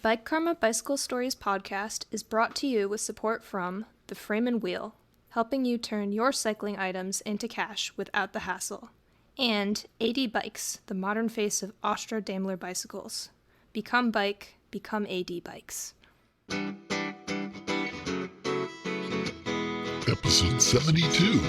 Bike Karma Bicycle Stories podcast is brought to you with support from The Frame and Wheel, helping you turn your cycling items into cash without the hassle, and AD Bikes, the modern face of Austro-Daimler bicycles. Become bike, become AD Bikes. Episode 72.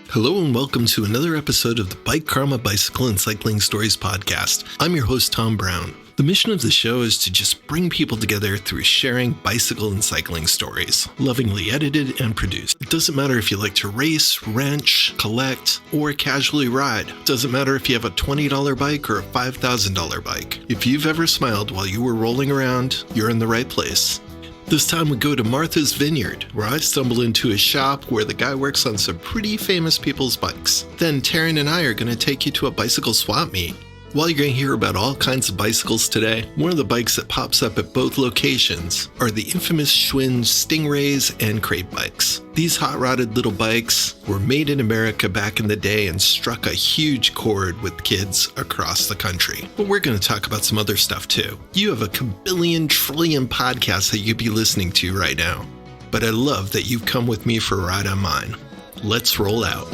Hello and welcome to another episode of the Bike Karma Bicycle and Cycling Stories podcast. I'm your host, Tom Brown. The mission of the show is to just bring people together through sharing bicycle and cycling stories, lovingly edited and produced. It doesn't matter if you like to race, wrench, collect, or casually ride. It doesn't matter if you have a $20 bike or a $5,000 bike. If you've ever smiled while you were rolling around, you're in the right place. This time we go to Martha's Vineyard, where I stumble into a shop where the guy works on some pretty famous people's bikes. Then Tarran and I are going to take you to a bicycle swap meet. While you're going to hear about all kinds of bicycles today, one of the bikes that pops up at both locations are the infamous Schwinn Stingrays and Krates bikes. These hot-rodded little bikes were made in America back in the day and struck a huge chord with kids across the country. But we're going to talk about some other stuff too. You have a kabillion trillion podcasts that you'd be listening to right now. But I love that you've come with me for a ride on mine. Let's roll out.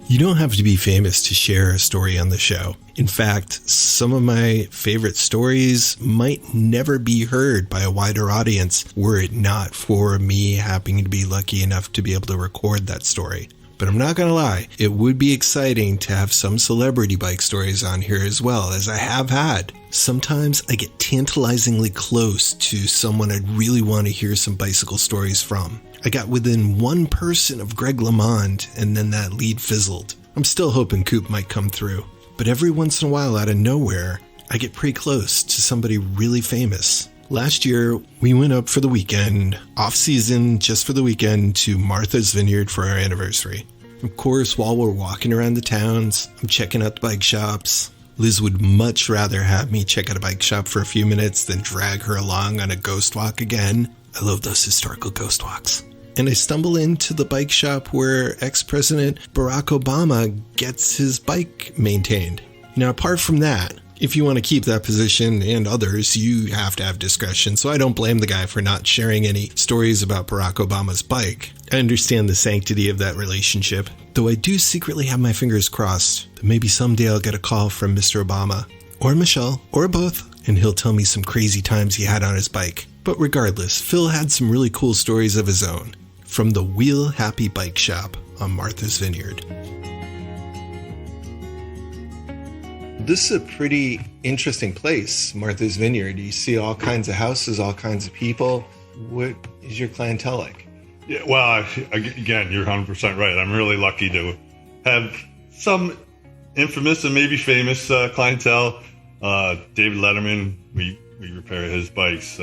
You don't have to be famous to share a story on the show. In fact, some of my favorite stories might never be heard by a wider audience were it not for me happening to be lucky enough to be able to record that story. But I'm not going to lie, it would be exciting to have some celebrity bike stories on here as well, as I have had. Sometimes I get tantalizingly close to someone I'd really want to hear some bicycle stories from. I got within one person of Greg LeMond, and then that lead fizzled. I'm still hoping Coop might come through. But every once in a while, out of nowhere, I get pretty close to somebody really famous. Last year, we went up for the weekend, off-season, just for the weekend, to Martha's Vineyard for our anniversary. Of course, while we're walking around the towns, I'm checking out the bike shops. Liz would much rather have me check out a bike shop for a few minutes than drag her along on a ghost walk again. I love those historical ghost walks. And I stumble into the bike shop where ex-President Barack Obama gets his bike maintained. Now, apart from that, if you want to keep that position and others, you have to have discretion. So I don't blame the guy for not sharing any stories about Barack Obama's bike. I understand the sanctity of that relationship, though I do secretly have my fingers crossed that maybe someday I'll get a call from Mr. Obama, or Michelle, or both, and he'll tell me some crazy times he had on his bike. But regardless, Phil had some really cool stories of his own from the Wheel Happy Bike Shop on Martha's Vineyard. This is a pretty interesting place, Martha's Vineyard. You see all kinds of houses, all kinds of people. What is your clientele like? Yeah, well, again, you're 100% right. I'm really lucky to have some infamous and maybe famous clientele. David Letterman, we repair his bikes.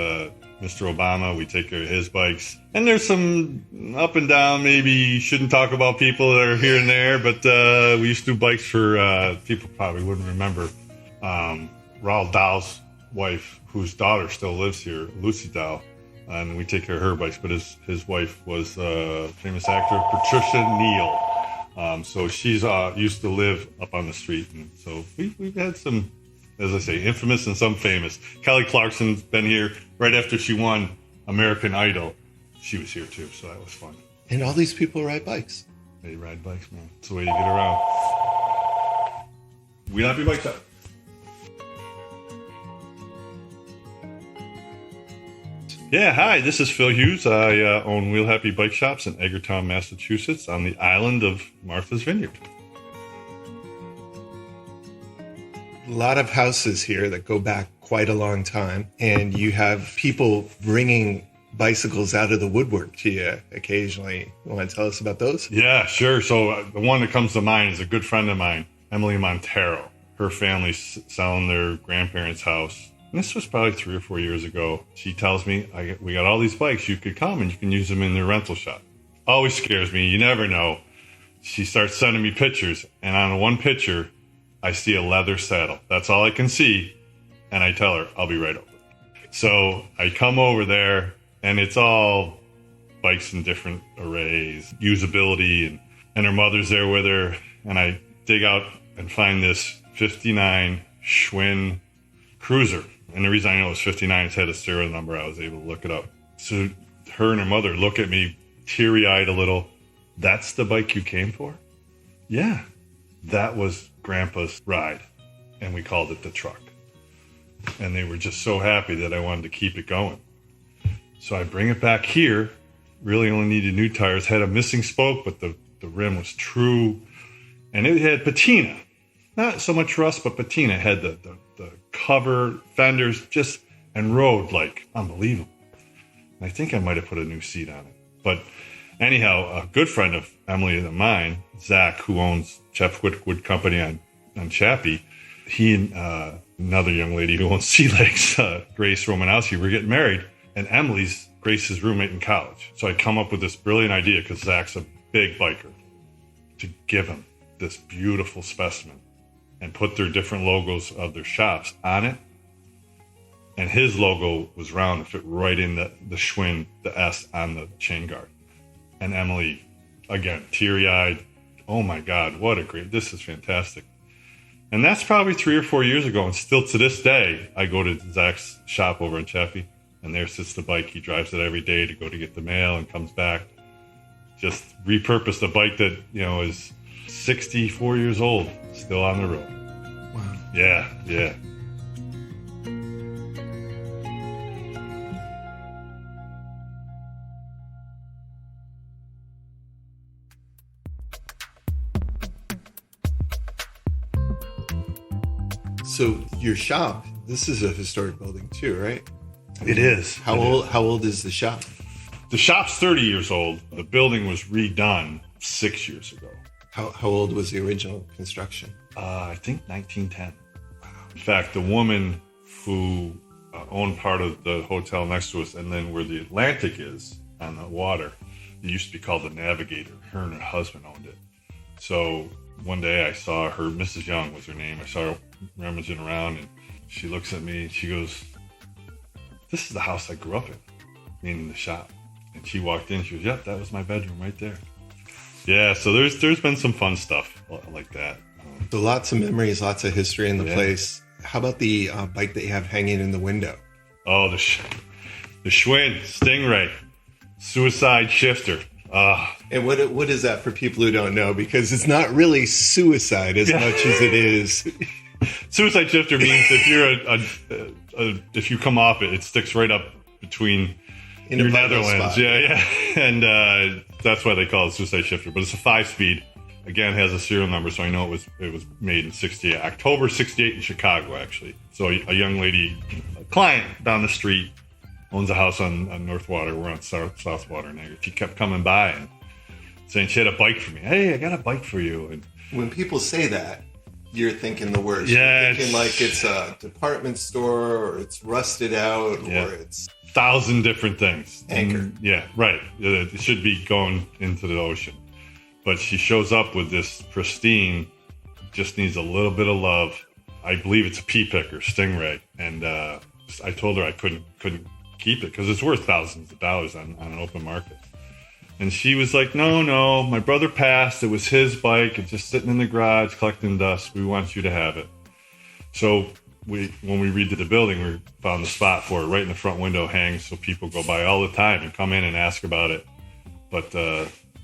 Mr. Obama, we take care of his bikes. And there's some up and down, maybe shouldn't talk about people that are here and there, but we used to do bikes for people probably wouldn't remember. Raoul Dahl's wife, whose daughter still lives here, Lucy Dahl, and we take care of her bikes, but his wife was famous actor Patricia Neal. So she's used to live up on the street, and so we've had some, as I say, infamous and some famous. Kelly Clarkson's been here right after she won American Idol. She was here too, so that was fun. And all these people ride bikes. They ride bikes, man. It's the way you get around. Wheel Happy Bike Shop. Yeah, hi, this is Phil Hughes. I own Wheel Happy Bike Shops in Edgartown, Massachusetts on the island of Martha's Vineyard. A lot of houses here that go back quite a long time, and you have people bringing bicycles out of the woodwork to you occasionally. You want to tell us about those? Yeah, sure. So the one that comes to mind is a good friend of mine, Emily Montero. Her family's selling their grandparents' house. And this was probably 3 or 4 years ago. She tells me, we got all these bikes. You could come and you can use them in their rental shop. Always scares me. You never know. she starts sending me pictures. And on one picture, I see a leather saddle. That's all I can see. And I tell her, I'll be right over. So I come over there, and it's all bikes in different arrays, usability, and her mother's there with her. And I dig out and find this 59 Schwinn Cruiser. And the reason I know it was 59 is it had a serial number. I was able to look it up. So her and her mother look at me, teary-eyed a little. That's the bike you came for? Yeah, that was Grandpa's ride. And we called it the truck. And they were just so happy that I wanted to keep it going. So I bring it back here. Really only needed new tires. Had a missing spoke, but the rim was true. And it had patina. Not so much rust, but patina. It had the cover, fenders, just, and rode like unbelievable. And I think I might have put a new seat on it. But anyhow, a good friend of Emily and mine, Zach, who owns Chef Wood Company on Chappie, he and another young lady who owns Sea Legs, Grace Romanowski, were getting married. And Emily's Grace's roommate in college. So I come up with this brilliant idea, because Zach's a big biker, to give him this beautiful specimen and put their different logos of their shops on it. And his logo was round and fit right in the Schwinn, the S on the chain guard. And Emily, again, teary-eyed, oh my God, this is fantastic. And that's probably 3 or 4 years ago. And still to this day, I go to Zach's shop over in Chaffee, and there sits the bike. He drives it every day to go to get the mail and comes back. Just repurposed a bike that, is 64 years old, still on the road. Wow. Yeah. So your shop, this is a historic building too, right? It is. How old is the shop? The shop's 30 years old. The building was redone 6 years ago. How old was the original construction? I think 1910. Wow. In fact, the woman who owned part of the hotel next to us, and then where the Atlantic is on the water, it used to be called the Navigator. Her and her husband owned it. So one day I saw her, Mrs. Young was her name. I saw her rummaging around, and she looks at me and she goes, "This is the house I grew up in," meaning the shop. And she walked in, she goes, "Yep, that was my bedroom right there." Yeah, so there's been some fun stuff like that. So lots of memories, lots of history in the place. How about the bike that you have hanging in the window? Oh, the Schwinn Stingray suicide shifter. And what is that for people who don't know? Because it's not really suicide as much as it is. Suicide shifter means if you're if you come off it, it sticks right up between your Netherlands. Yeah. And that's why they call it suicide shifter. But it's a 5-speed. Again, has a serial number, so I know it was made in 68, October 68 in Chicago, actually. So a young lady, a client down the street, owns a house on North Water. We're on South Water now. She kept coming by and saying she had a bike for me. "Hey, I got a bike for you." And when people say that, you're thinking the worst. Yeah, you're thinking like it's a department store, or it's rusted out, or it's 1,000 different things. Anchor. Yeah, right. It should be going into the ocean. But she shows up with this pristine, just needs a little bit of love. I believe it's a pea picker, Stingray. And I told her I couldn't keep it because it's worth thousands of dollars on an open market. And she was like, no, my brother passed. It was his bike. It's just sitting in the garage collecting dust. We want you to have it. So when we redid the building, we found the spot for it right in the front window, hangs so people go by all the time and come in and ask about it. But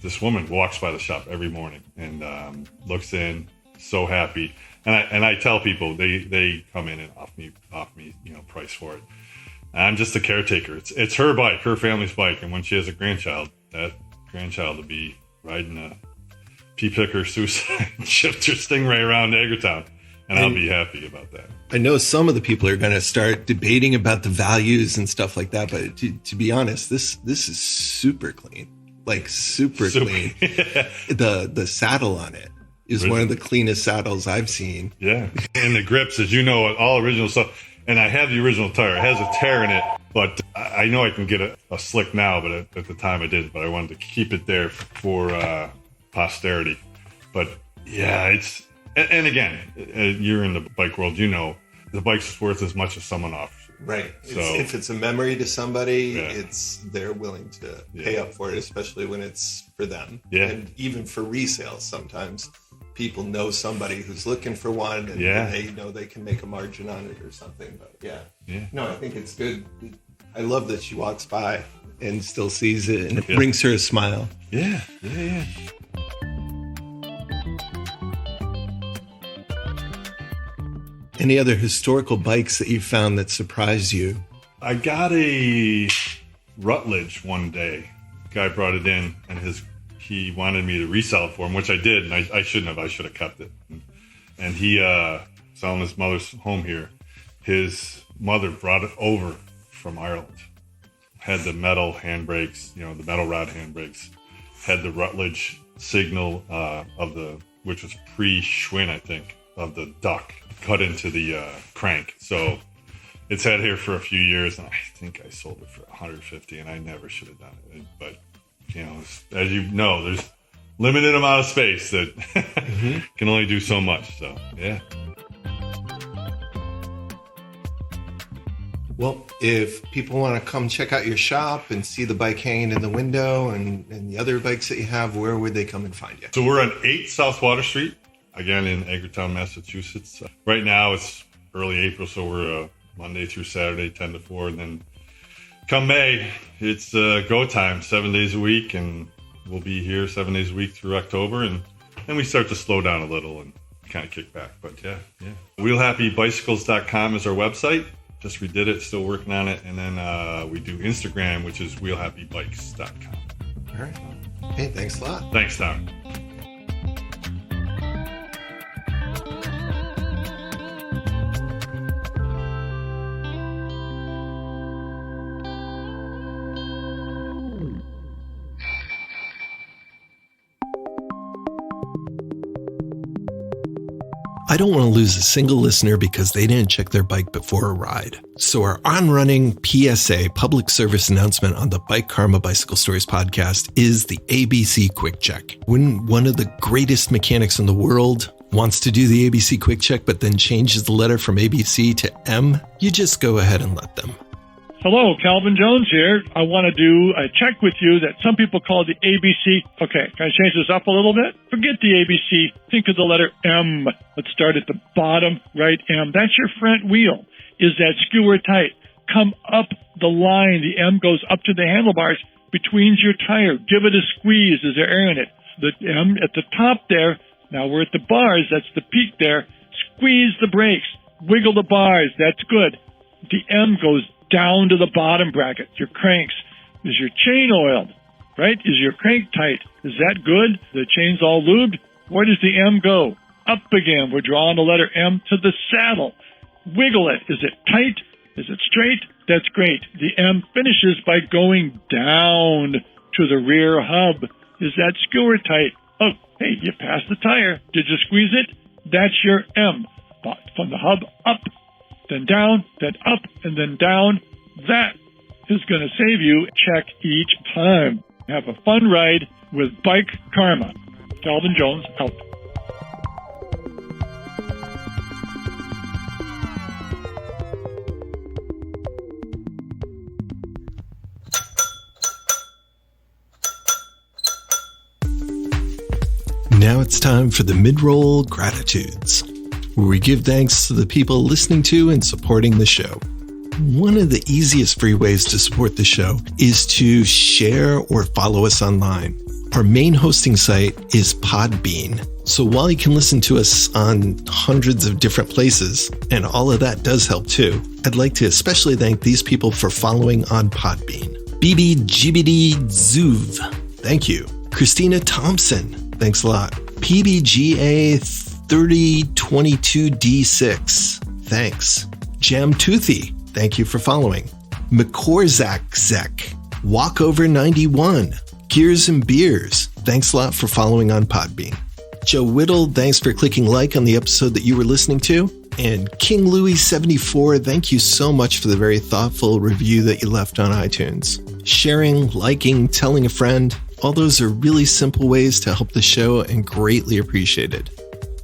this woman walks by the shop every morning and looks in, so happy. And I tell people they come in and off me, price for it. And I'm just a caretaker. It's her bike, her family's bike, and when she has a grandchild, that grandchild will be riding a pea picker suicide shifter Stingray around Eggertown, and I'll be happy about that. I know some of the people are going to start debating about the values and stuff like that, but to be honest, this is super clean. Like super clean. The saddle on it is one of the cleanest saddles I've seen. Yeah. And the grips, as you know, all original stuff. And I have the original tire. It has a tear in it, but I know I can get a slick now, but at the time I didn't. But I wanted to keep it there for posterity. But yeah, and again, you're in the bike world, the bike's worth as much as someone offers. Right. So if it's a memory to somebody, they're willing to pay up for it, especially when it's for them. Yeah. And even for resale, sometimes people know somebody who's looking for one, and they know they can make a margin on it or something. But no, I think it's good. I love that she walks by and still sees it, and it brings her a smile. Yeah. Any other historical bikes that you found that surprised you? I got a Rutledge one day. Guy brought it in, and he wanted me to resell it for him, which I did, and I shouldn't have. I should have kept it. And he selling his mother's home here. His mother brought it over from Ireland. Had the metal handbrakes, the metal rod handbrakes. Had the Rutledge signal which was pre-Schwinn, I think, of the duck cut into the crank. So it's had here for a few years, and I think I sold it for $150, and I never should have done it. But as you know, there's limited amount of space that can only do so much. So yeah. Well, if people want to come check out your shop and see the bike hanging in the window and the other bikes that you have, where would they come and find you? So we're on 8 South Water Street, again in Edgartown, Massachusetts. Right now it's early April, so we're Monday through Saturday, 10 to 4. And then come May, it's go time, 7 days a week. And we'll be here 7 days a week through October. And then we start to slow down a little and kind of kick back. But yeah. WheelHappyBicycles.com is our website. Just redid it, still working on it. And then we do Instagram, which is WheelHappyBikes.com. All right. Hey, thanks a lot. Thanks, Tom. I don't want to lose a single listener because they didn't check their bike before a ride. So our on-running PSA public service announcement on the Bike Karma Bicycle Stories podcast is the ABC Quick Check. When one of the greatest mechanics in the world wants to do the ABC Quick Check but then changes the letter from ABC to M, you just go ahead and let them. Hello, Calvin Jones here. I want to do a check with you that some people call the ABC. Okay, can I change this up a little bit? Forget the ABC. Think of the letter M. Let's start at the bottom, right? M. That's your front wheel. Is that skewer tight? Come up the line. The M goes up to the handlebars between your tire. Give it a squeeze. Is there air in it? The M at the top there. Now we're at the bars. That's the peak there. Squeeze the brakes. Wiggle the bars. That's good. The M goes down to the bottom bracket, your cranks. Is your chain oiled, right? Is your crank tight? Is that good? The chain's all lubed? Where does the M go? Up again. We're drawing the letter M to the saddle. Wiggle it. Is it tight? Is it straight? That's great. The M finishes by going down to the rear hub. Is that skewer tight? Oh, hey, you passed the tire. Did you squeeze it? That's your M. From the hub up, then down, then up, and then down. That is going to save you a check each time. Have a fun ride with Bike Karma. Calvin Jones out. Now it's time for the mid-roll gratitudes, where we give thanks to the people listening to and supporting the show. One of the easiest free ways to support the show is to share or follow us online. Our main hosting site is Podbean. So while you can listen to us on hundreds of different places, and all of that does help too, I'd like to especially thank these people for following on Podbean. BBGBD Zuv, thank you. Christina Thompson, thanks a lot. PBGA 3022D6, thanks. Jam Toothy, thank you for following. McCorzak Zek, Walkover 91, Gears and Beers, thanks a lot for following on Podbean. Joe Whittle, thanks for clicking like on the episode that you were listening to. And King Louie 74, thank you so much for the very thoughtful review that you left on iTunes. Sharing, liking, telling a friend, All those are really simple ways to help the show and greatly appreciated.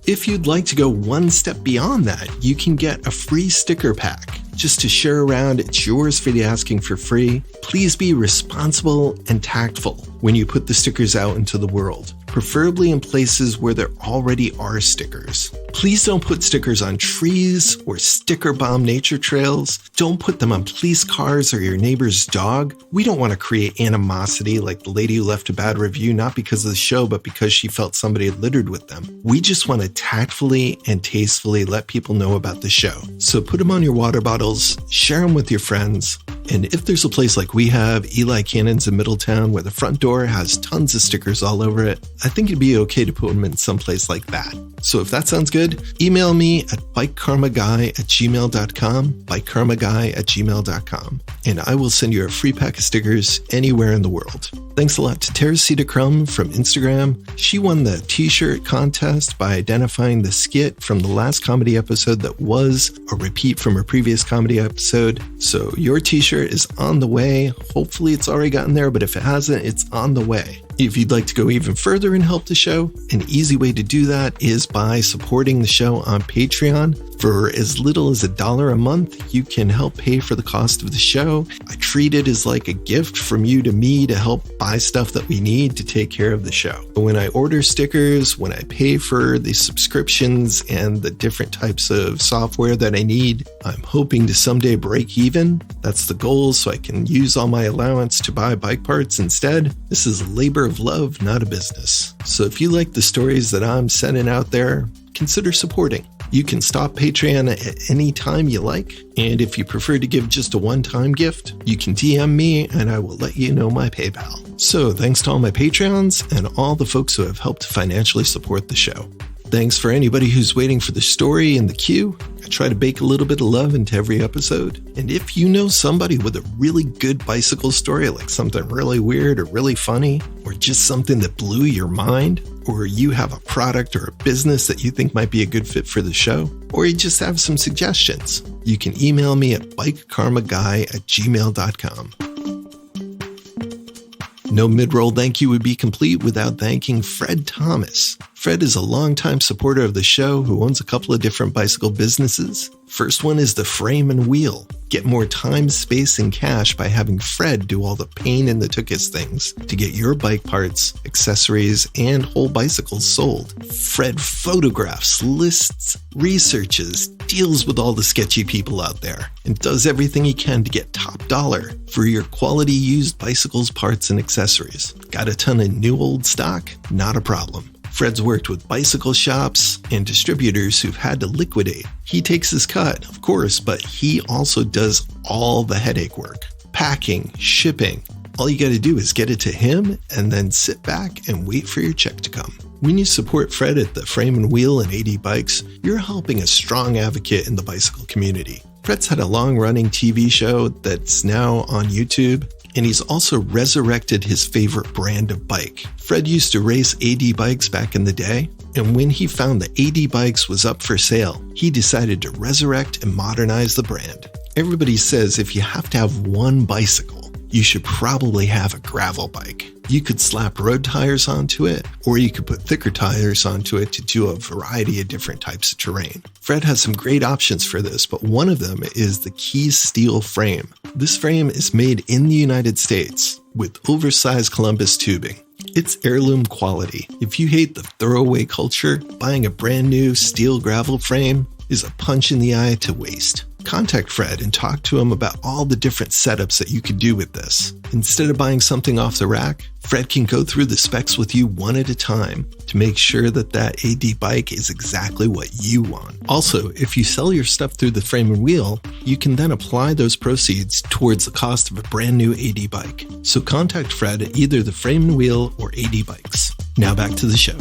If you'd like to go one step beyond that, you can get a free sticker pack. Just to share around, it's yours for the asking for free. Please be responsible and tactful when you put the stickers out into the world, preferably in places where there already are stickers. Please don't put stickers on trees or sticker bomb nature trails. Don't put them on police cars or your neighbor's dog. We don't want to create animosity like the lady who left a bad review, not because of the show, but because she felt somebody had littered with them. We just want to tactfully and tastefully let people know about the show. So put them on your water bottles, share them with your friends. And if there's a place like we have, Eli Cannon's in Middletown, where the front door has tons of stickers all over it, I think it'd be okay to put them in some place like that. So if that sounds good, email me at bikekarmaguy@gmail.com, bikekarmaguy@gmail.com, and I will send you a free pack of stickers anywhere in the world. Thanks a lot to Teresita Crum from Instagram. She won the t-shirt contest by identifying the skit from the last comedy episode that was a repeat from her previous comedy episode. So your t-shirt is on the way. Hopefully it's already gotten there, but if it hasn't, it's on the way. If you'd like to go even further and help the show, an easy way to do that is by supporting the show on Patreon. For as little as $1 a month, you can help pay for the cost of the show. I treat it as like a gift from you to me to help buy stuff that we need to take care of the show. When I order stickers, when I pay for the subscriptions and the different types of software that I need, I'm hoping to someday break even. That's the goal, so I can use all my allowance to buy bike parts instead. This is a labor of love, not a business. So if you like the stories that I'm sending out there, consider supporting. You can stop Patreon at any time you like, and if you prefer to give just a one-time gift, you can DM me and I will let you know my PayPal. So thanks to all my Patreons and all the folks who have helped financially support the show. Thanks for anybody who's waiting for the story in the queue. I try to bake a little bit of love into every episode. And if you know somebody with a really good bicycle story, like something really weird or really funny, or just something that blew your mind, or you have a product or a business that you think might be a good fit for the show, or you just have some suggestions, you can email me at bikekarmaguy@gmail.com. No mid-roll thank you would be complete without thanking Fred Thomas. Fred is a longtime supporter of the show who owns a couple of different bicycle businesses. First one is the Frame and Wheel. Get more time, space, and cash by having Fred do all the pain in the tuchus things to get your bike parts, accessories, and whole bicycles sold. Fred photographs, lists, researches, deals with all the sketchy people out there, and does everything he can to get top dollar for your quality used bicycles, parts, and accessories. Got a ton of new old stock? Not a problem. Fred's worked with bicycle shops and distributors who've had to liquidate. He takes his cut, of course, but he also does all the headache work. Packing, shipping. All you got to do is get it to him and then sit back and wait for your check to come. When you support Fred at the Frame and Wheel and 80 Bikes, you're helping a strong advocate in the bicycle community. Fred's had a long-running TV show that's now on YouTube, and he's also resurrected his favorite brand of bike. Fred used to race AD bikes back in the day, and when he found that AD Bikes was up for sale, he decided to resurrect and modernize the brand. Everybody says if you have to have one bicycle, you should probably have a gravel bike. You could slap road tires onto it, or you could put thicker tires onto it to do a variety of different types of terrain. Fred has some great options for this, but one of them is the Keys steel frame. This frame is made in the United States with oversized Columbus tubing. It's heirloom quality. If you hate the throwaway culture, buying a brand new steel gravel frame is a punch in the eye to waste. Contact Fred and talk to him about all the different setups that you could do with this. Instead of buying something off the rack, Fred can go through the specs with you one at a time to make sure that that AD bike is exactly what you want. Also, if you sell your stuff through the Frame and Wheel, you can then apply those proceeds towards the cost of a brand new AD bike. So contact Fred at either the Frame and Wheel or AD Bikes. Now back to the show.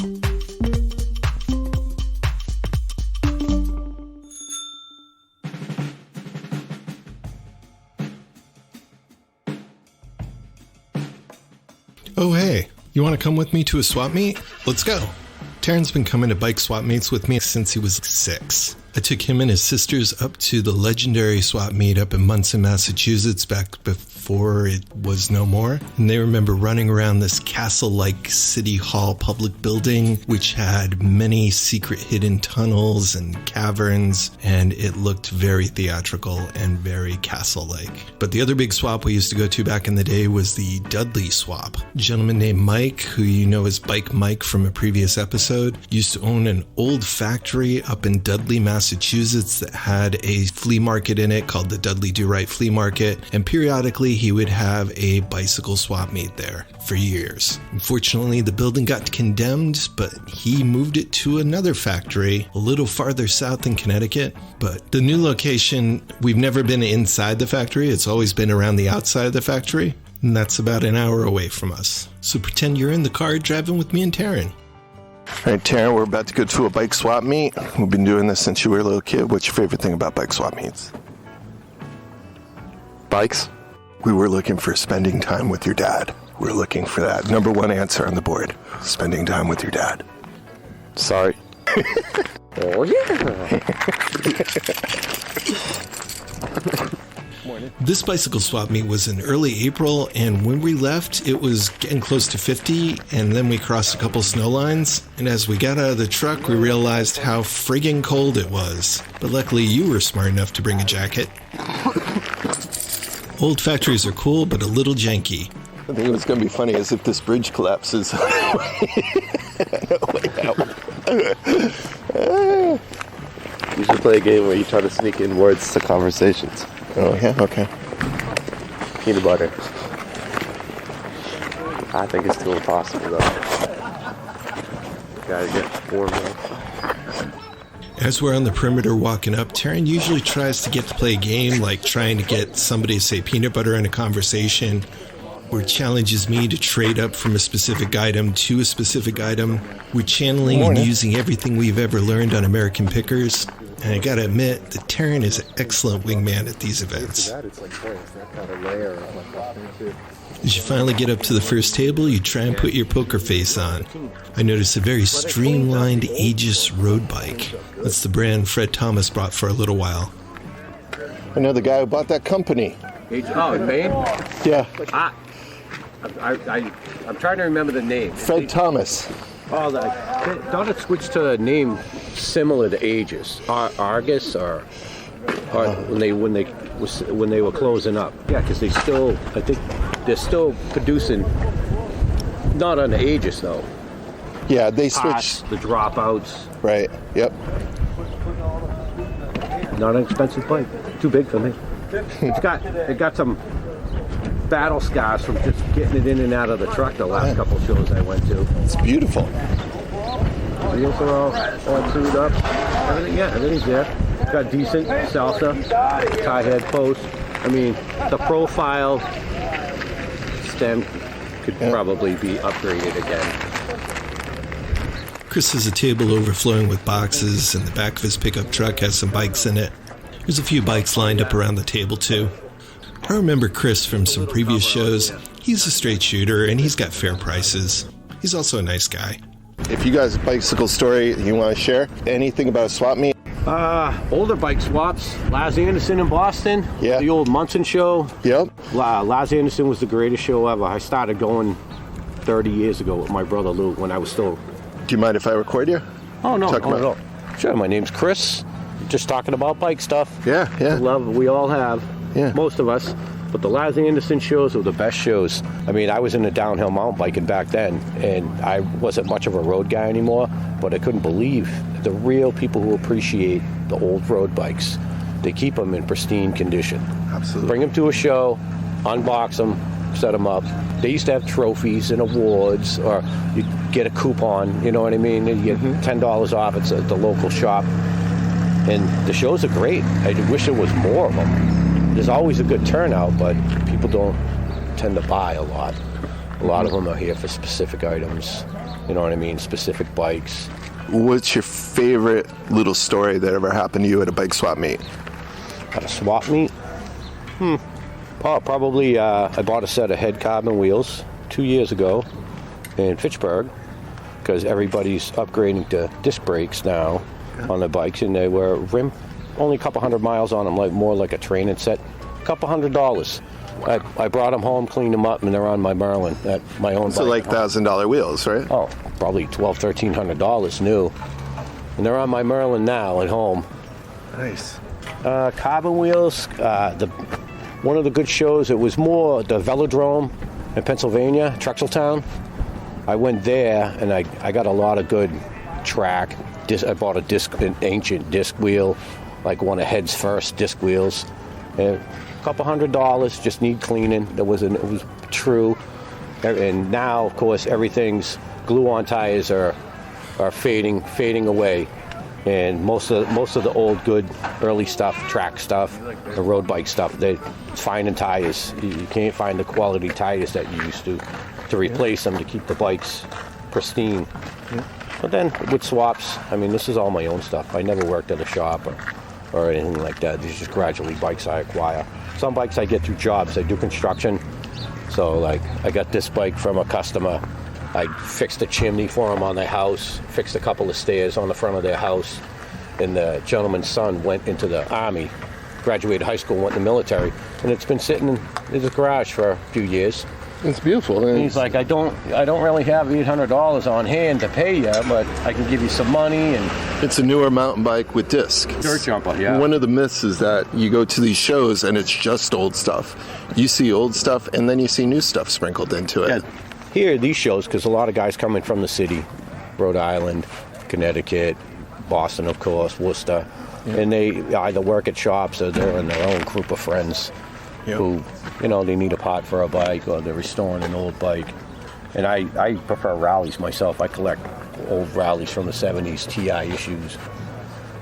Oh, hey, you want to come with me to a swap meet? Let's go. Tarran's been coming to bike swap meets with me since he was 6. I took him and his sisters up to the legendary swap meet up in Munson, Massachusetts back before it was no more. And they remember running around this castle-like city hall public building, which had many secret hidden tunnels and caverns, and it looked very theatrical and very castle-like. But the other big swap we used to go to back in the day was the Dudley swap. A gentleman named Mike, who you know as Bike Mike from a previous episode, used to own an old factory up in Dudley, Massachusetts that had a flea market in it called the Dudley Do Right Flea Market, and periodically he would have a bicycle swap meet there for years. Unfortunately, the building got condemned, but he moved it to another factory a little farther south in Connecticut. But the new location, we've never been inside the factory. It's always been around the outside of the factory, and that's about an hour away from us. So pretend you're in the car driving with me and Tarran. All right, Tarran, we're about to go to a bike swap meet. We've been doing this since you were a little kid. What's your favorite thing about bike swap meets? Bikes? We were looking for spending time with your dad. We're looking for that. Number one answer on the board. Spending time with your dad. Sorry. Oh, yeah. This bicycle swap meet was in early April, and when we left, it was getting close to 50, and then we crossed a couple snow lines, and as we got out of the truck, we realized how friggin' cold it was. But luckily, you were smart enough to bring a jacket. Old factories are cool, but a little janky. I think what's going to be funny is if this bridge collapses. You should play a game where you try to sneak in words to conversations. Oh, yeah? Okay. Peanut butter. I think it's too impossible, though. Gotta get warm up. As we're on the perimeter walking up, Tarran usually tries to get to play a game, like trying to get somebody to say peanut butter in a conversation, or challenges me to trade up from a specific item to a specific item. We're channeling and using everything we've ever learned on American Pickers. And I gotta admit that Tarran is an excellent wingman at these events. As you finally get up to the first table, you try and put your poker face on. I notice a very streamlined Aegis road bike. That's the brand Fred Thomas brought for a little while. I know the guy who bought that company. Oh, in Maine? Yeah. I'm trying to remember the name. Fred Thomas. Oh, don't it switch to a name similar to Aegis? Argus or when they were closing up? Yeah, because I think they're still producing. Not on the Aegis though. Yeah, they Parts, switched. the dropouts. Right. Yep. Not an expensive bike. Too big for me. It got some battle scars from just getting it in and out of the truck the last couple shows I went to. It's beautiful. Wheels are all tuned up. Everything's there. It's got decent salsa, tie head post. I mean, the profile stem could probably be upgraded again. Chris has a table overflowing with boxes, and the back of his pickup truck has some bikes in it. There's a few bikes lined up around the table, too. I remember Chris from some previous shows. He's a straight shooter, and he's got fair prices. He's also a nice guy. If you guys have a bicycle story you want to share, anything about a swap meet? Older bike swaps. Laz Anderson in Boston. Yeah. The old Munson show. Yep. Laz Anderson was the greatest show ever. I started going 30 years ago with my brother Lou when I was still... Do you mind if I record you? Oh, no. Talk about... No. Sure, my name's Chris. Just talking about bike stuff. Yeah. We all have. Yeah. Most of us. But the Laz Anderson shows were the best shows. I mean, I was into downhill mountain biking back then, and I wasn't much of a road guy anymore, but I couldn't believe the real people who appreciate the old road bikes. They keep them in pristine condition. Absolutely. Bring them to a show, unbox them, set them up. They used to have trophies and awards, or you get a coupon, you know what I mean? You get $10 off at the local shop. And the shows are great. I wish there was more of them. There's always a good turnout, but people don't tend to buy a lot. A lot of them are here for specific items, you know what I mean, specific bikes. What's your favorite little story that ever happened to you at a bike swap meet? At a swap meet? Probably I bought a set of head carbon wheels 2 years ago in Fitchburg because everybody's upgrading to disc brakes now. on the bikes, and they were only a couple hundred miles on them, like more like a training set. $200. I brought them home, cleaned them up, and they're on my Merlin at my own. So bike. like $1,000 wheels, right? Oh, probably $1,200-$1,300 new, and they're on my Merlin now at home. Nice. Carbon wheels. One of the good shows, it was more the Velodrome in Pennsylvania, Trexeltown. I went there and I got a lot of good track. I bought an ancient disc wheel, like one of Head's first disc wheels. And $200, just need cleaning. It was true. And now, of course, everything's glue-on tires are fading away. And most of the old good early stuff, track stuff, the road bike stuff, they're finding tires. You can't find the quality tires that you used to replace them to keep the bikes pristine. Yeah. But then with swaps, I mean, this is all my own stuff. I never worked at a shop or anything like that. These are just gradually bikes I acquire. Some bikes I get through jobs. I do construction. So like I got this bike from a customer. I fixed a chimney for them on their house, fixed a couple of stairs on the front of their house, and the gentleman's son went into the Army, graduated high school, went in the military, and it's been sitting in his garage for a few years. It's beautiful. And he's like, I don't really have $800 on hand to pay you, but I can give you some money. And it's a newer mountain bike with discs. Dirt jumper, yeah. One of the myths is that you go to these shows and it's just old stuff. You see old stuff and then you see new stuff sprinkled into it. Yeah. Here, these shows, because a lot of guys coming from the city, Rhode Island, Connecticut, Boston, of course, Worcester, and they either work at shops or they're in their own group of friends who, they need a part for a bike or they're restoring an old bike. And I prefer rallies myself. I collect old rallies from the 70s, TI issues,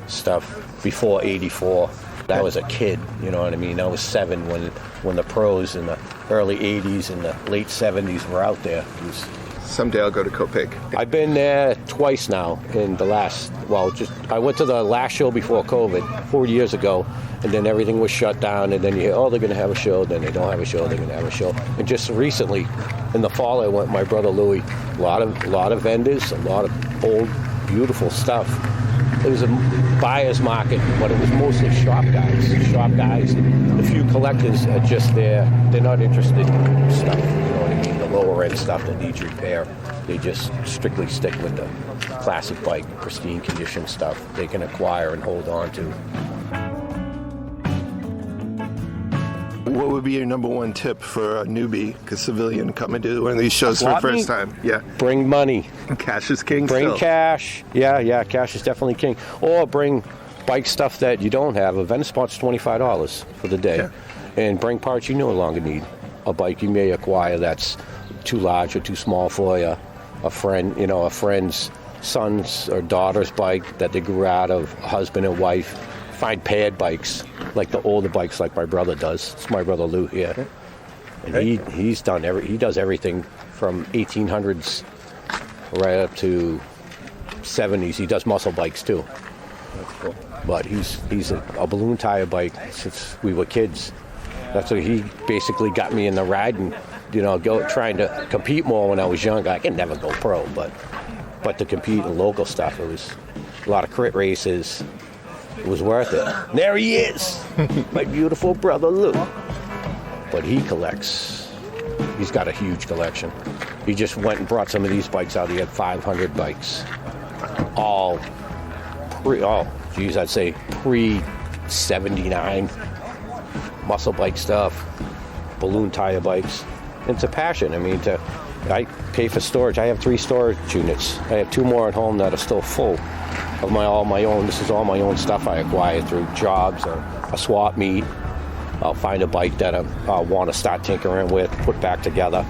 stuff before 84. I was a kid, you know what I mean? I was 7 when the pros in the early 80s and the late 70s were out there. Someday I'll go to Copic. I've been there twice now in the last, I went to the last show before COVID 4 years ago, and then everything was shut down, and then you hear, they're going to have a show, then they don't have a show, they're going to have a show. And just recently, in the fall, I went with my brother Louie. A lot of vendors, a lot of old, beautiful stuff. It was a buyer's market, but it was mostly shop guys. The few collectors are just there. They're not interested in stuff, you know what I mean? The lower end stuff that needs repair. They just strictly stick with the classic bike, pristine condition stuff they can acquire and hold on to. What would be your number one tip for a newbie, a civilian coming to one of these shows for the first time? Yeah. Bring money. Cash is king. Bring cash. Yeah, cash is definitely king. Or bring bike stuff that you don't have. A vendor spot's $25 for the day. Yeah. And bring parts you no longer need. A bike you may acquire that's too large or too small for you. A friend's son's or daughter's bike that they grew out of, husband and wife. Find pad bikes, like the older bikes like my brother does. It's my brother Lou here. And he does everything from 1800s right up to 70s. He does muscle bikes too. That's cool. But he's a balloon tire bike since we were kids. That's what he basically got me in the riding, trying to compete more when I was young. I can never go pro, but to compete in local stuff, it was a lot of crit races. It was worth it. There he is, my beautiful brother Lou. But he collects. He's got a huge collection. He just went and brought some of these bikes out. He had 500 bikes. All I'd say pre-79. Muscle bike stuff, balloon tire bikes. It's a passion. I mean, I pay for storage. I have 3 storage units. I have 2 more at home that are still full of all my own. This is all my own stuff I acquired through jobs or a swap meet. I'll find a bike that I want to start tinkering with, put back together.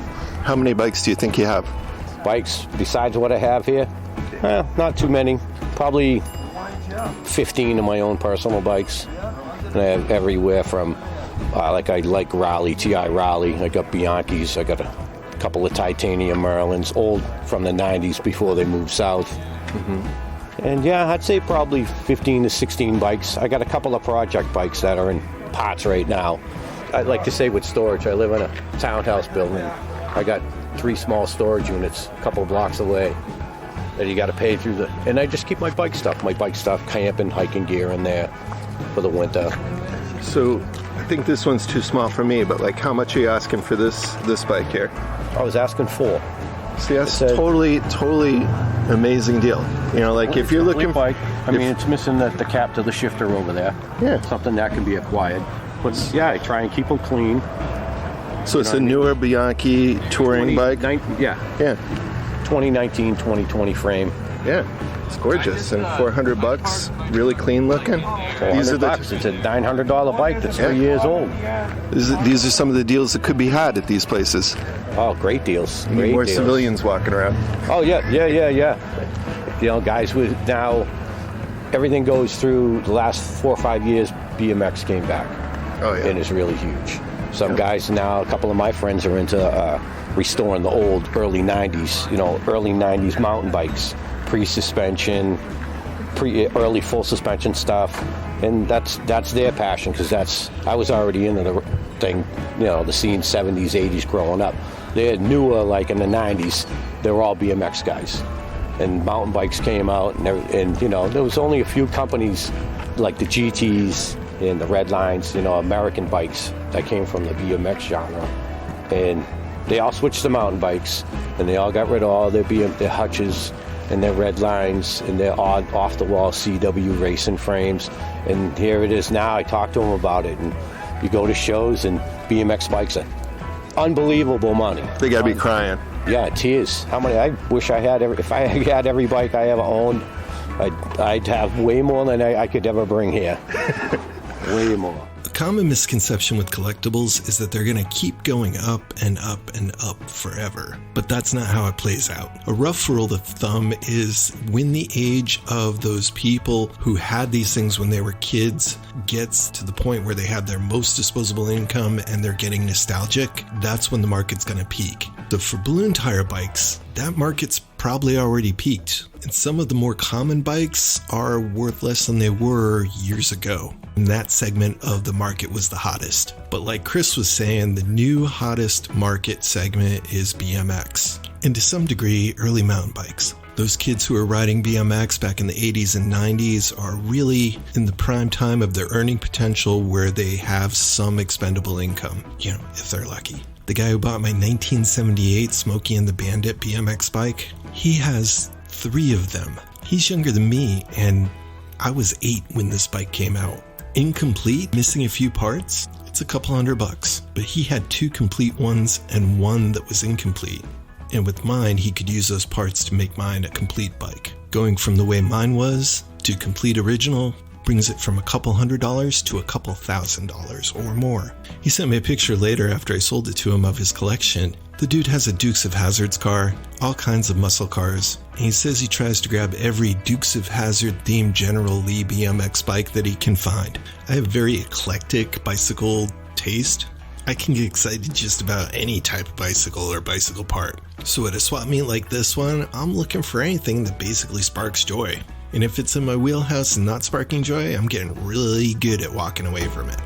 How many bikes do you think you have? Bikes, besides what I have here? Not too many. Probably 15 of my own personal bikes. And I have everywhere from, I like Raleigh, TI Raleigh. I got Bianchis. I got a couple of titanium Merlins, old from the 90s before they moved south. Mm-hmm. And I'd say probably 15 to 16 bikes. I got a couple of project bikes that are in pots right now. I'd like to say with storage, I live in a townhouse building. I got 3 small storage units a couple blocks away. that you got to pay through and I just keep my bike stuff, camping, hiking gear in there for the winter. So I think this one's too small for me, but like how much are you asking for this bike here? I was asking $4. See, that's totally amazing deal. You know, like if you're looking... bike, it's missing the cap to the shifter over there. Yeah. Something that can be acquired. But yeah, I try and keep them clean. So it's a newer Bianchi touring bike? Yeah. 2019, 2020 frame. Yeah, it's gorgeous. And $400, really clean looking. It's a $900 bike that's 3 years old. These are some of the deals that could be had at these places. Oh, great deals. Need more civilians walking around. Oh, yeah. You know, guys, with now, everything goes through the last 4 or 5 years, BMX came back. Oh, yeah. And it's really huge. Some guys now, a couple of my friends are into restoring the old early 90s mountain bikes, pre-suspension, early full suspension stuff, and that's their passion, because I was already into the thing, the scene 70s, 80s growing up. They're newer, like in the 90s, they were all BMX guys, and mountain bikes came out, and there was only a few companies like the GTs and the Red Lines, American bikes that came from the BMX genre, and they all switched to mountain bikes, and they all got rid of all their hutches and their Red Lines and their off-the-wall CW racing frames. And here it is now. I talked to them about it, and you go to shows, and BMX bikes are unbelievable money. They gotta be crying. Yeah, tears. How many? I wish I had if I had every bike I ever owned, I'd have way more than I could ever bring here. Way more. A common misconception with collectibles is that they're going to keep going up and up and up forever. But that's not how it plays out. A rough rule of thumb is when the age of those people who had these things when they were kids gets to the point where they have their most disposable income and they're getting nostalgic, that's when the market's going to peak. So for balloon tire bikes, that market's probably already peaked. And some of the more common bikes are worth less than they were years ago. And that segment of the market was the hottest. But like Chris was saying, the new hottest market segment is BMX. And to some degree, early mountain bikes. Those kids who are riding BMX back in the 80s and 90s are really in the prime time of their earning potential where they have some expendable income, if they're lucky. The guy who bought my 1978 Smokey and the Bandit BMX bike, he has 3 of them. He's younger than me, and I was 8 when this bike came out. Incomplete, missing a few parts, it's a couple $100, but he had 2 complete ones and 1 that was incomplete. And with mine, he could use those parts to make mine a complete bike. Going from the way mine was to complete original brings it from a couple $100 to a couple $1,000 or more. He sent me a picture later after I sold it to him of his collection. The dude has a Dukes of Hazzard's car, all kinds of muscle cars, and he says he tries to grab every Dukes of Hazzard themed General Lee BMX bike that he can find. I have very eclectic bicycle taste. I can get excited just about any type of bicycle or bicycle part. So at a swap meet like this one, I'm looking for anything that basically sparks joy. And if it's in my wheelhouse and not sparking joy, I'm getting really good at walking away from it.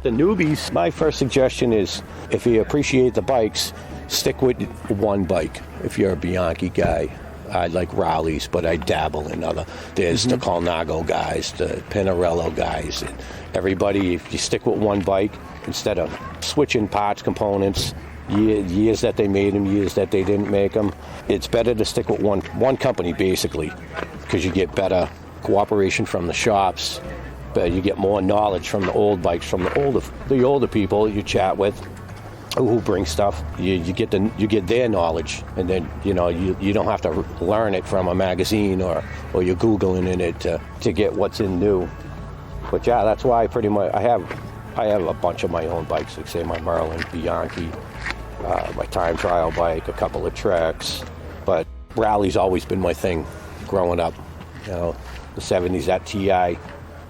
The newbies, my first suggestion is, if you appreciate the bikes, stick with one bike. If you're a Bianchi guy, I like Raleighs, but I dabble in other. There's the Colnago guys, the Pinarello guys. And everybody, if you stick with one bike, instead of switching parts, components, years that they made them, years that they didn't make them, it's better to stick with one company, basically, because you get better cooperation from the shops, but you get more knowledge from the old bikes, from the older people you chat with who bring stuff. You get their knowledge, and then you don't have to learn it from a magazine or you're Googling in it to get what's in new. But yeah, that's why pretty much I have a bunch of my own bikes, like say my Merlin, Bianchi, my time trial bike, a couple of Treks. But rally's always been my thing growing up. The 70s, that TI,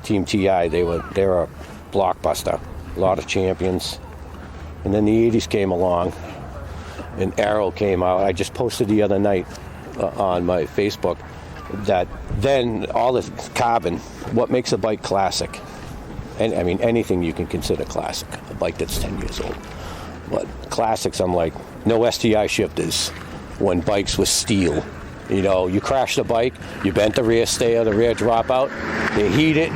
Team TI, they were a blockbuster. A lot of champions. And then the 80s came along, and Arrow came out. I just posted the other night on my Facebook that then all the carbon, what makes a bike classic? And I mean, anything you can consider classic, a bike that's 10 years old. But classics, I'm like, no STI shifters when bikes were steel. You crash the bike, you bent the rear stayer, the rear dropout, they heat it,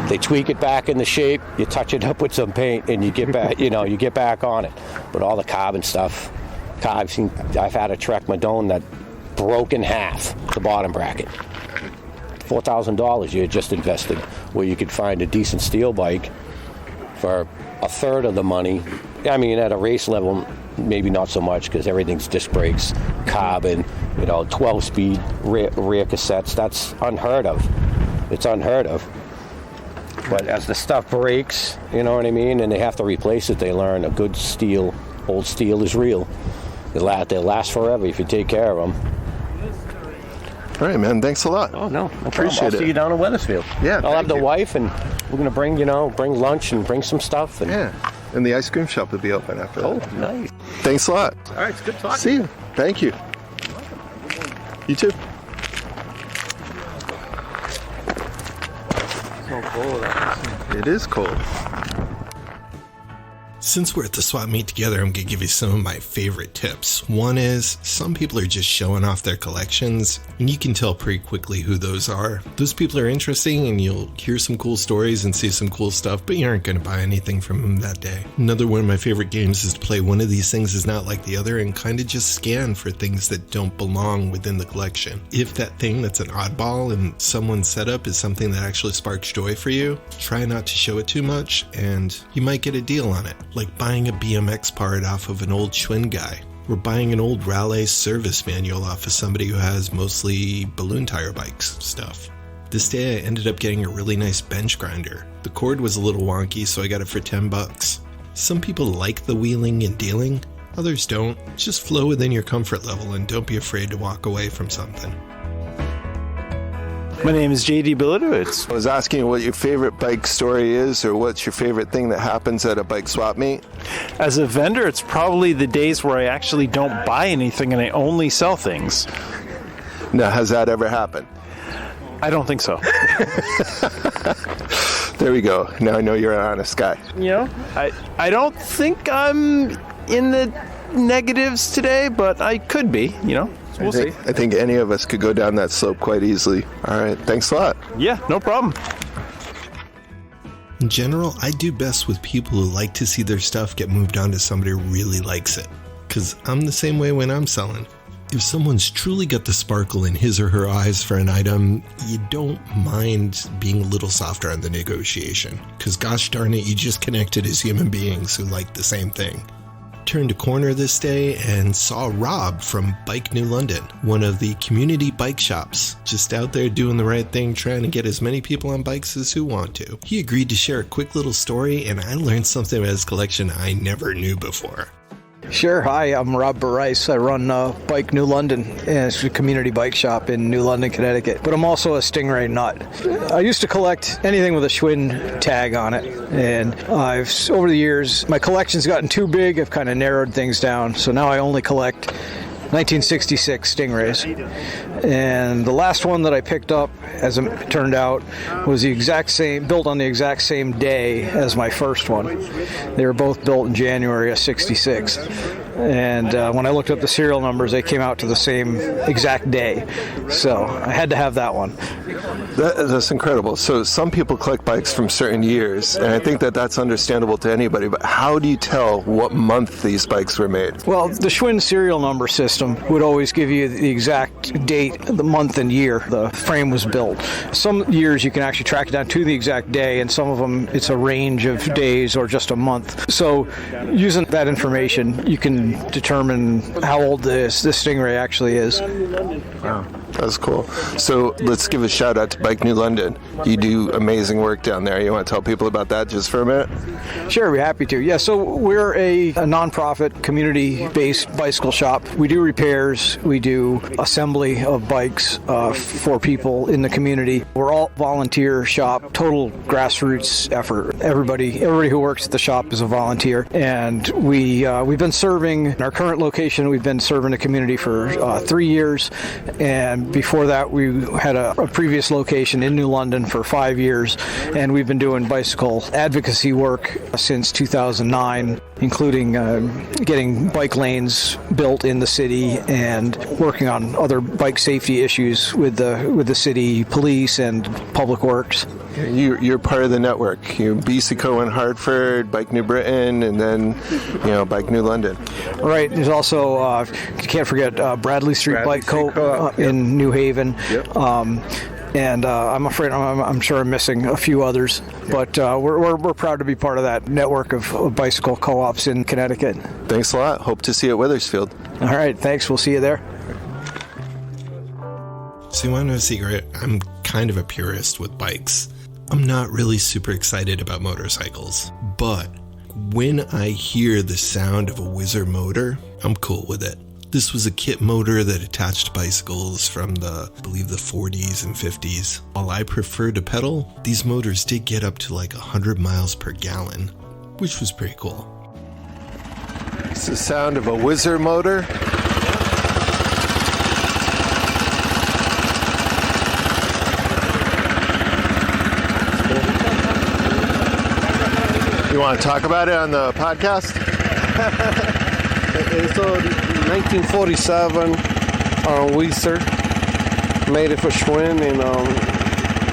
they tweak it back into shape, you touch it up with some paint, and you get back, you get back on it. But all the carbon stuff, I've had a Trek Madone that broke in half, the bottom bracket. $4,000 you had just invested, where you could find a decent steel bike for a third of the money. I mean, at a race level, maybe not so much, because everything's disc brakes, carbon, 12-speed rear cassettes. That's unheard of. It's unheard of. But as the stuff breaks, you know what I mean, and they have to replace it, they learn a good steel, old steel is real. They'll last forever if you take care of them. All right, man. Thanks a lot. Oh, no. Appreciate it. I'll see you down in Wethersfield. Yeah, I'll have the wife, and we're going to bring lunch and bring some stuff. And and the ice cream shop will be open after that. Oh, nice. Thanks a lot. All right, it's good talking. See you. Thank you. You too. So cold. It is cold. Since we're at the swap meet together, I'm going to give you some of my favorite tips. One is, some people are just showing off their collections, and you can tell pretty quickly who those are. Those people are interesting, and you'll hear some cool stories and see some cool stuff, but you aren't going to buy anything from them that day. Another one of my favorite games is to play one of these things is not like the other and kind of just scan for things that don't belong within the collection. If that thing that's an oddball in someone's setup is something that actually sparks joy for you, try not to show it too much, and you might get a deal on it. Like buying a BMX part off of an old Schwinn guy, or buying an old Raleigh service manual off of somebody who has mostly balloon tire bikes stuff. This day I ended up getting a really nice bench grinder. The cord was a little wonky, so I got it for $10. Some people like the wheeling and dealing, others don't. Just flow within your comfort level and don't be afraid to walk away from something. My name is J.D. Bilitowitz. I was asking you what your favorite bike story is, or what's your favorite thing that happens at a bike swap meet? As a vendor, it's probably the days where I actually don't buy anything and I only sell things. Now, has that ever happened? I don't think so. There we go. Now I know you're an honest guy. I don't think I'm in the negatives today, but I could be, We'll see. I think any of us could go down that slope quite easily. All right. Thanks a lot. Yeah, no problem. In general, I do best with people who like to see their stuff get moved on to somebody who really likes it. Because I'm the same way when I'm selling. If someone's truly got the sparkle in his or her eyes for an item, you don't mind being a little softer on the negotiation. Because gosh darn it, you just connected as human beings who like the same thing. Turned a corner this day and saw Rob from Bike New London, one of the community bike shops, just out there doing the right thing, trying to get as many people on bikes as who want to. He agreed to share a quick little story, and I learned something about his collection I never knew before. Sure. Hi, I'm Rob Bareiss. I run Bike New London. It's a community bike shop in New London, Connecticut. But I'm also a Stingray nut. I used to collect anything with a Schwinn tag on it. And over the years, my collection's gotten too big. I've kind of narrowed things down. So now I only collect 1966 Stingrays. And the last one that I picked up, as it turned out, was the exact same, built on the exact same day as my first one. They were both built in January of 66. And when I looked up the serial numbers, they came out to the same exact day. So I had to have that one. That's incredible. So some people collect bikes from certain years, and I think that that's understandable to anybody, but how do you tell what month these bikes were made? Well, the Schwinn serial number system would always give you the exact date, the month and year the frame was built. Some years you can actually track it down to the exact day, and some of them it's a range of days or just a month. So using that information, you can determine how old this Stingray actually is. Wow, that's cool. So let's give a shout out to Bike New London. You do amazing work down there. You want to tell people about that just for a minute? Sure, we're happy to. Yeah, so we're a non-profit, community-based bicycle shop. We do repairs. We do assembly of bikes for people in the community. We're all volunteer shop, total grassroots effort. Everybody who works at the shop is a volunteer, and we've been serving in our current location. We've been serving the community for 3 years, and Before that, we had a previous location in New London for 5 years, and we've been doing bicycle advocacy work since 2009, including getting bike lanes built in the city and working on other bike safety issues with the city police and public works. You're part of the network. BCCO in Hartford, Bike New Britain, and then Bike New London. Right. There's also you can't forget Bradley Street Bike Co-op in New Haven. Yep. And I'm sure I'm missing a few others, but we're proud to be part of that network of bicycle co-ops in Connecticut. Thanks a lot. Hope to see you at Wethersfield. All right. Thanks. We'll see you there. So you want to know a secret? I'm kind of a purist with bikes. I'm not really super excited about motorcycles, but when I hear the sound of a Whizzer motor, I'm cool with it. This was a kit motor that attached bicycles from I believe the 40s and 50s. While I prefer to pedal, these motors did get up to like 100 miles per gallon, which was pretty cool. It's the sound of a Whizzer motor. You want to talk about it on the podcast? It's a 1947 Whizzer. Made it for Schwinn, and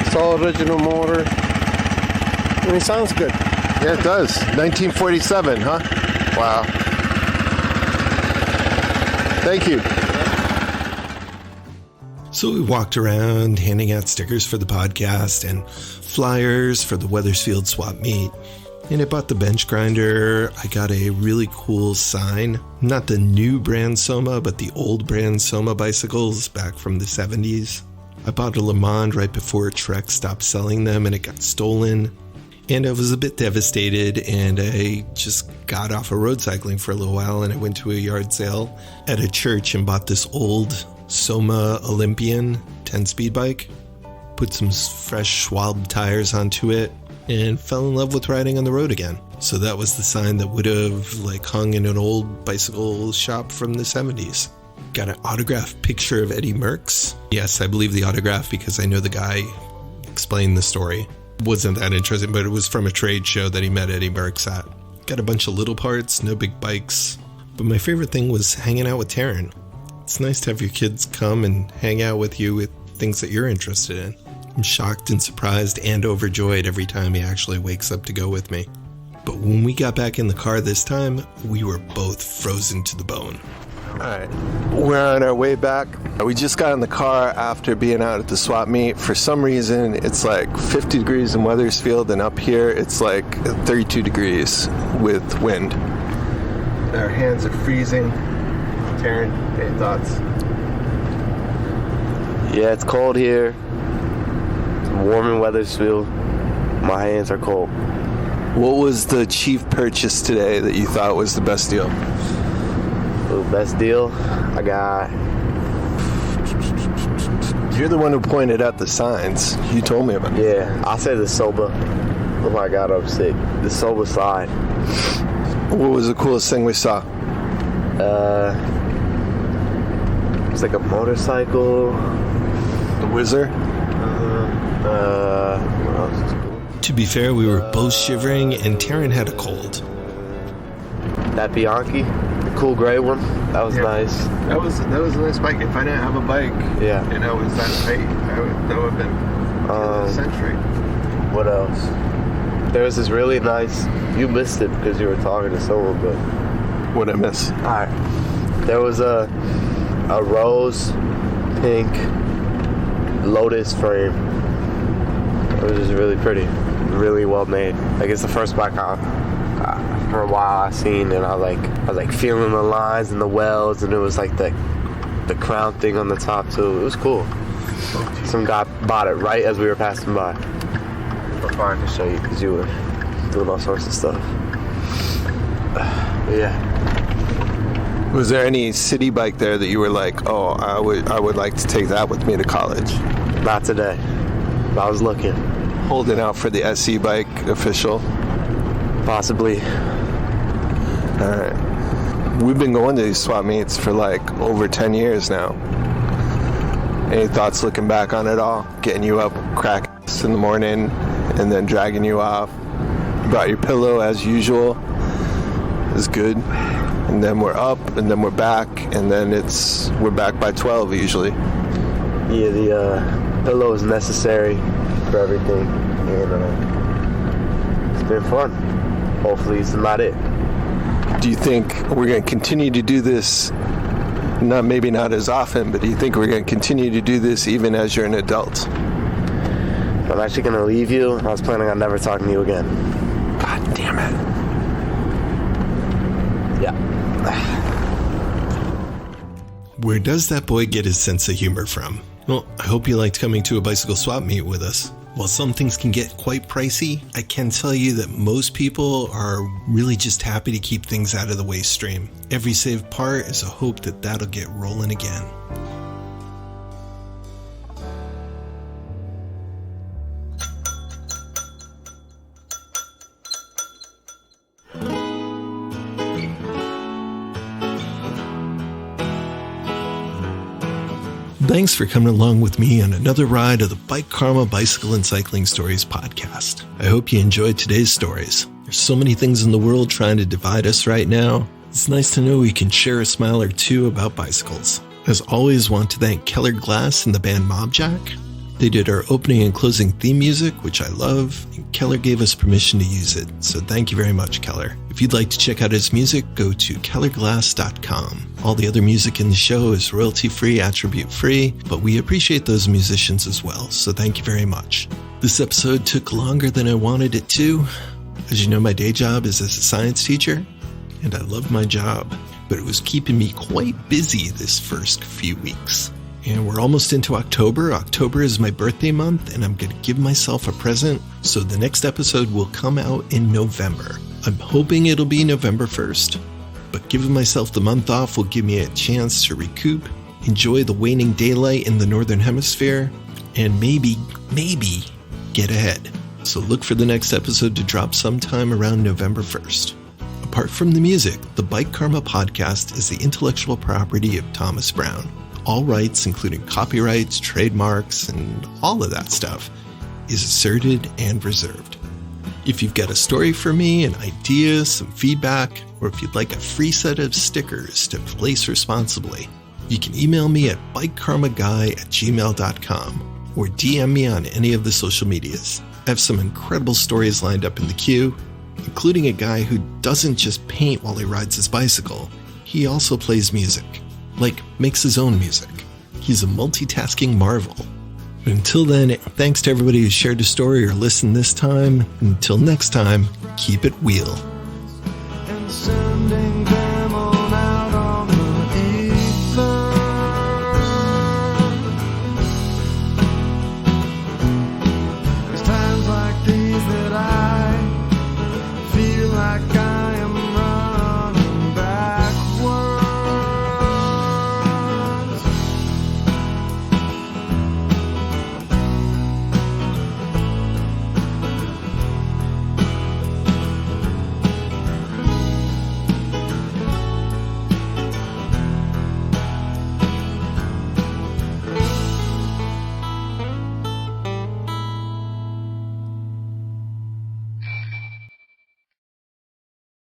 it's all original motor. And it sounds good. Yeah, it does. 1947, huh? Wow. Thank you. So we walked around handing out stickers for the podcast and flyers for the Wethersfield swap meet. And I bought the bench grinder. I got a really cool sign. Not the new brand Soma, but the old brand Soma bicycles back from the 70s. I bought a Le Mans right before Trek stopped selling them and it got stolen. And I was a bit devastated, and I just got off of road cycling for a little while, and I went to a yard sale at a church and bought this old Soma Olympian 10-speed bike. Put some fresh Schwalbe tires onto it, and fell in love with riding on the road again. So that was the sign that would have hung in an old bicycle shop from the 70s. Got an autographed picture of Eddie Merckx. Yes, I believe the autograph because I know the guy explained the story. Wasn't that interesting, but it was from a trade show that he met Eddie Merckx at. Got a bunch of little parts, no big bikes. But my favorite thing was hanging out with Tarran. It's nice to have your kids come and hang out with you with things that you're interested in. I'm shocked and surprised and overjoyed every time he actually wakes up to go with me. But when we got back in the car this time, we were both frozen to the bone. All right, we're on our way back. We just got in the car after being out at the swap meet. For some reason, it's 50 degrees in Wethersfield, and up here, it's 32 degrees with wind. Our hands are freezing. Tarran, any thoughts? Yeah, it's cold here. Warm in Wethersfield. My hands are cold. What was the chief purchase today that you thought was the best deal? The best deal? I got... You're the one who pointed out the signs. You told me about it. Yeah, I'll say the Soba. Oh my God, I'm sick. The Soba slide. What was the coolest thing we saw? It's like a motorcycle. The Whizzer? What else is cool? To be fair, we were both shivering, and Tarran had a cold. That Bianchi, the cool gray one, that was nice. That was a nice bike. If I didn't have a bike, yeah, and I was that height, that would have been a century. What else? There was this really nice. You missed it because you were talking to someone, but what'd I miss? All right, there was a rose pink Lotus frame. It was just really pretty, really well made. It's the first bike for a while I've seen, and I was feeling the lines and the welds, and it was the crown thing on the top too. It was cool. Some guy bought it right as we were passing by. I'll find to show you because you were doing all sorts of stuff. But yeah. Was there any city bike there that you were oh, I would like to take that with me to college? Not today. But I was looking. Holding out for the SE bike official? Possibly. Alright. We've been going to these swap meets for over 10 years now. Any thoughts looking back on it all? Getting you up crack in the morning and then dragging you off. Brought your pillow as usual. It was good. And then we're up, and then we're back, and then we're back by 12 usually. Yeah, the pillow is necessary for everything, and it's been fun. Hopefully it's not it. Do you think we're going to continue to do this, maybe not as often, but do you think we're going to continue to do this even as you're an adult? I'm actually going to leave you. I was planning on never talking to you again. God damn it. Yeah. Where does that boy get his sense of humor from? Well, I hope you liked coming to a bicycle swap meet with us. While some things can get quite pricey, I can tell you that most people are really just happy to keep things out of the waste stream. Every saved part is a hope that that'll get rolling again. Thanks for coming along with me on another ride of the Bike Karma Bicycle and Cycling Stories podcast. I hope you enjoyed today's stories. There's so many things in the world trying to divide us right now. It's nice to know we can share a smile or two about bicycles. As always, want to thank Keller Glass and the band Mobjack. They did our opening and closing theme music, which I love, and Keller gave us permission to use it, so thank you very much, Keller. If you'd like to check out his music, go to kellerglass.com. All the other music in the show is royalty-free, attribute-free, but we appreciate those musicians as well, so thank you very much. This episode took longer than I wanted it to. As you know, my day job is as a science teacher, and I love my job, but it was keeping me quite busy this first few weeks. And we're almost into October. October is my birthday month, and I'm going to give myself a present, so the next episode will come out in November. I'm hoping it'll be November 1st, but giving myself the month off will give me a chance to recoup, enjoy the waning daylight in the Northern Hemisphere, and maybe get ahead. So look for the next episode to drop sometime around November 1st. Apart from the music, the Bike Karma podcast is the intellectual property of Thomas Brown. All rights, including copyrights, trademarks, and all of that stuff, is asserted and reserved. If you've got a story for me, an idea, some feedback, or if you'd like a free set of stickers to place responsibly, you can email me at bikekarmaguy@gmail.com or DM me on any of the social medias. I have some incredible stories lined up in the queue, including a guy who doesn't just paint while he rides his bicycle, he also plays music. Makes his own music. He's a multitasking marvel. But until then, thanks to everybody who shared a story or listened this time. Until next time, keep it wheel.